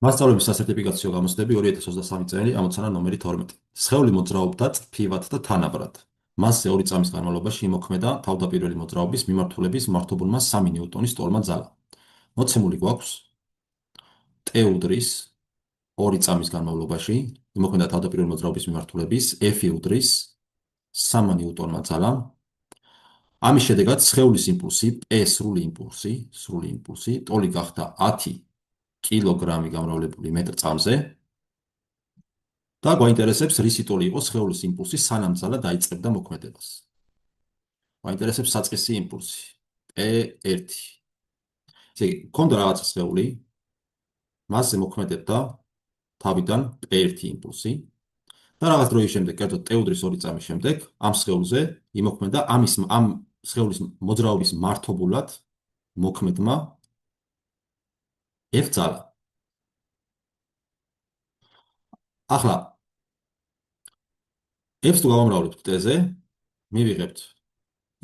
მასწავლების სასერტიფიკაციო გამოცდები 2023 წელი, ამოცანა ნომერი 12. სხეული მოძრაობდა წფივად და თანაბრად. მასზე 2 წამის განმავლობაში იმოქმედა თავდაპირველი მოძრაობის მიმართულების მართობულმა 3 ნიუტონის ტოლმა ძალა. მოცემული გვაქვს ტ-უდრის 2 წამის განმავლობაში იმოქმედა თავდაპირველი მოძრაობის მიმართულების F-უდრის 3 ნიუტონმა ძალამ. ამის შედეგად სხეულის იმპულსი, P სრული იმპულსი, ტოლი გახდა 10 კილოგრამი გამრავლებული მეტრ წამზე და გვაინტერესებს რისი ტოლი იყო სხეულის იმპულსი სანამ ძალა დაიწყებდა მოქმედებას. გვაინტერესებს საწყისი იმპულსი P1. ესე იგი, ქონდა რაღაცა სხეული, მასზე მოქმედებდა თავიდან P1 იმპულსი და რაღაც დროის შემდეგ, კერძოდ T-უდრის 2 წამის შემდეგ, ამ სხეულზე იმოქმედა ამ სხეულის მოძრაობის მართობულად მოქმედმა F ძალა. ახლა F-ს თუ გავამრავლებთ T-ზე, მივიღებთ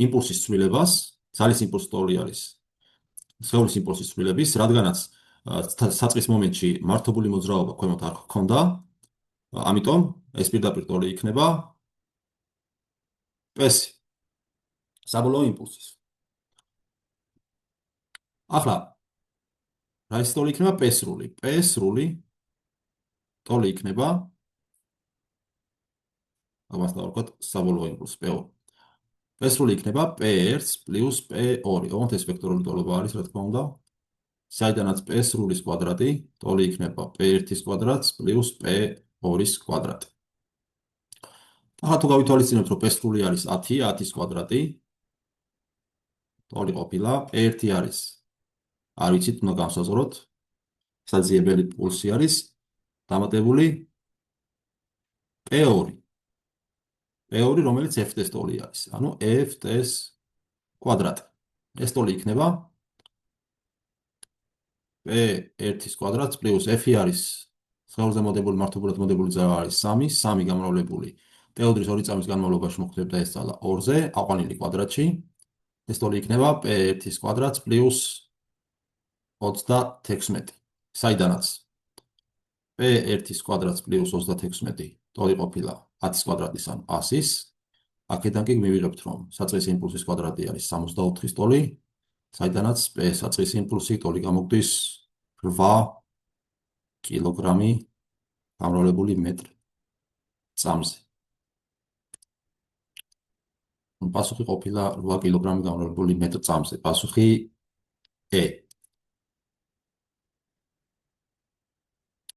იმპულსის ცვლილებას, ძალის იმპულსი ტოლი არის სხეულის იმპულსის ცვლილების, რადგანაც საწყის მომენტში მართობული მოძრაობა ქვემოთ არ ჰქონდა, ამიტომ ეს პირდაპირ ტოლი იქნება P-ს, საბოლოო იმპულსის. ახლა რა ის ტოლი იქნება P-სრული? P-სრული ტოლი იქნება ამას დავარქვათ საბოლოო იმპულსი P2. P-სრული იქნება P1 პლუს P2. ოღონდ ეს ვექტორული ტოლობა არის, რა თქმა უნდა. საიდანაც P-სრულის კვადრატი, ტოლი იქნება P1-ის კვადრატს პლუს P2-ის კვადრატი. ახლა თუ გავითვალისწინებთ, რომ P-სრული არის 10, 10-ის კვადრატი, ტოლი ყოფილა P1 არის. არ ვიცით, უნდა განსაზღვროთ. საძიებელი პულსი არის დამატებული P2. P2, რომელიც F-ს ტოლი არის. ანუ F-ს კვადრატი. ეს ტოლი იქნება P1-ის კვადრატს პლუს F-ი არის სხეულზე მოდებული მართობულად მოდებული ძალა არის 3, 3 გამრავლებული T-უდრის 2 წამის განმავლობაში მოხდებოდა ეს ძალა 2-ზე, აყვანილი კვადრატში. ეს ტოლი იქნება P1-ის კვადრატს პლუს 36. საიდანაც P1-ის კვადრატს პლუს 36 ტოლი ყოფილა 10-ის კვადრატის ან 100-ის. აქედან კი მივიღებთ, რომ საწყისი იმპულსის კვადრატი არის 64-ის ტოლი, საიდანაც P საწყისი იმპულსი ტოლი გამოგვდის 8 კილოგრამი გამრავლებული მეტრ წამზე. პასუხი ყოფილა 8 კილოგრამი გამრავლებული მეტრ წამზე. პასუხი E.